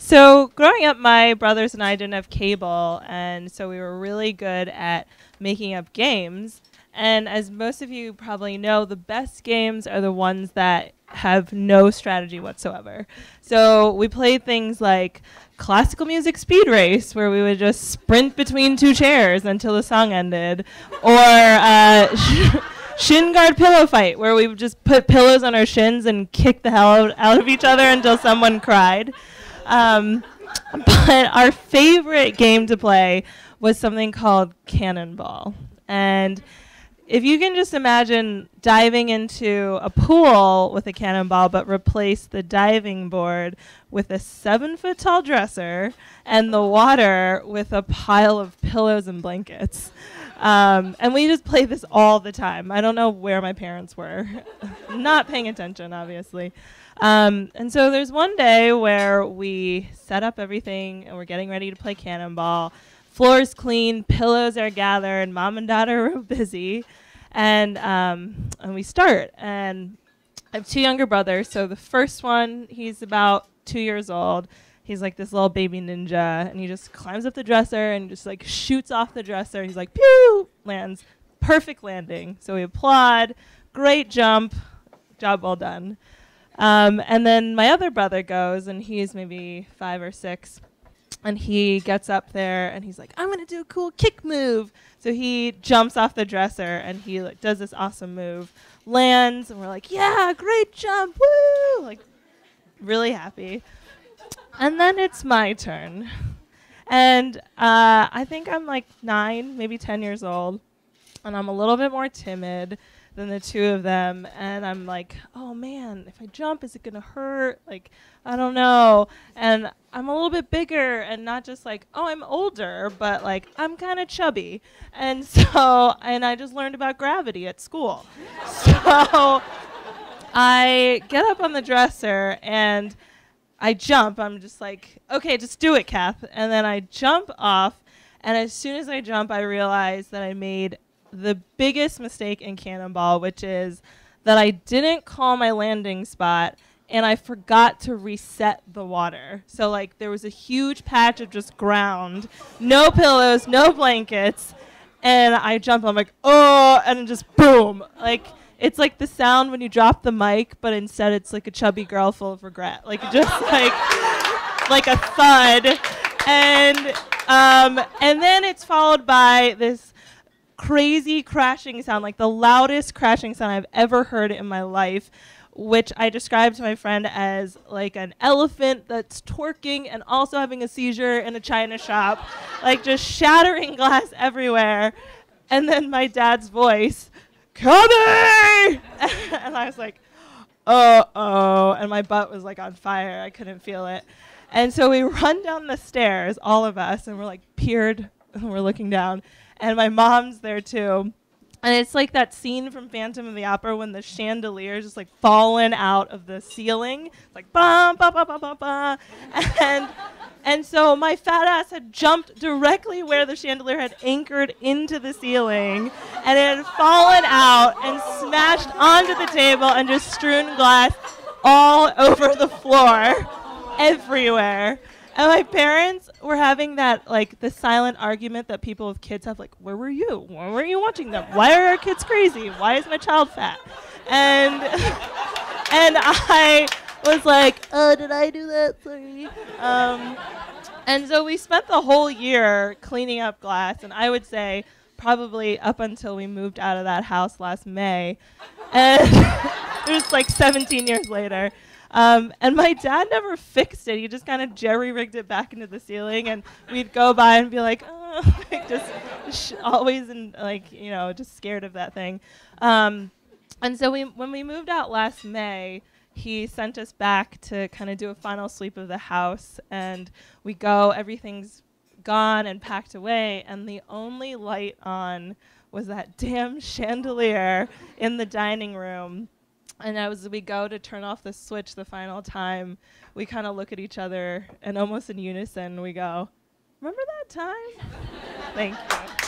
So growing up, my brothers and I didn't have cable, and so we were really good at making up games. And as most of you probably know, the best games are the ones that have no strategy whatsoever. So we played things like classical music speed race, where we would just sprint between two chairs until the song ended, or shin guard pillow fight, where we would just put pillows on our shins and kick the hell out of each other until someone cried. But our favorite game to play was something called Cannonball. And if you can just imagine diving into a pool with a cannonball, but replace the diving board with a 7-foot tall dresser and the water with a pile of pillows and blankets. And we just played this all the time. I don't know where my parents were. Not paying attention, obviously. And so there's one day where we set up everything and we're getting ready to play Cannonball. Floor's clean, pillows are gathered, mom and dad are busy, and we start. And I have two younger brothers, so the first one, he's about 2 years old. He's like this little baby ninja, and he just climbs up the dresser and just like shoots off the dresser. He's like, pew, lands, perfect landing. So we applaud, great jump, job well done. And then my other brother goes, and he's maybe 5 or 6. And he gets up there and he's like, I'm going to do a cool kick move. So he jumps off the dresser and he like, does this awesome move, lands, and we're like, yeah, great jump, woo! Like, really happy. And then it's my turn. And I think I'm like 9, maybe 10 years old. And I'm a little bit more timid than the two of them. And I'm like, oh man, if I jump, is it going to hurt? Like, I don't know. And I'm a little bit bigger and not just like, oh, I'm older, but like I'm kind of chubby. And so, and I just learned about gravity at school. So I get up on the dresser and I jump. I'm just like, okay, just do it, Kath. And then I jump off. And as soon as I jump, I realize that I made the biggest mistake in Cannonball, which is that I didn't call my landing spot and I forgot to reset the water. So like there was a huge patch of just ground, no pillows, no blankets, and I jump, I'm like, oh, and just boom. Like it's like the sound when you drop the mic, but instead it's like a chubby girl full of regret. Like just like a thud. And then it's followed by this crazy crashing sound, like the loudest crashing sound I've ever heard in my life, which I described to my friend as like an elephant that's twerking and also having a seizure in a china shop, like just shattering glass everywhere. And then my dad's voice, Cubby! And I was like, uh-oh, and my butt was like on fire. I couldn't feel it. And so we run down the stairs, all of us, and we're like peered, and we're looking down. And my mom's there too. And it's like that scene from Phantom of the Opera when the chandelier is just like falling out of the ceiling. It's like bum, ba, ba, ba, ba, ba. And so my fat ass had jumped directly where the chandelier had anchored into the ceiling. And it had fallen out and smashed onto the table and just strewn glass all over the floor, everywhere. And my parents were having that, like, the silent argument that people with kids have, like, where were you? Why weren't you watching them? Why are our kids crazy? Why is my child fat? And I was like, oh, did I do that? Sorry. And so we spent the whole year cleaning up glass, and I would say probably up until we moved out of that house last May. And it was like 17 years later. And my dad never fixed it. He just kind of jerry-rigged it back into the ceiling, and we'd go by and be like, oh, like just always just scared of that thing. And so when we moved out last May, he sent us back to kind of do a final sweep of the house, and we go, everything's gone and packed away, and the only light on was that damn chandelier in the dining room. And as we go to turn off the switch the final time, we kind of look at each other and almost in unison we go, remember that time? Thank you.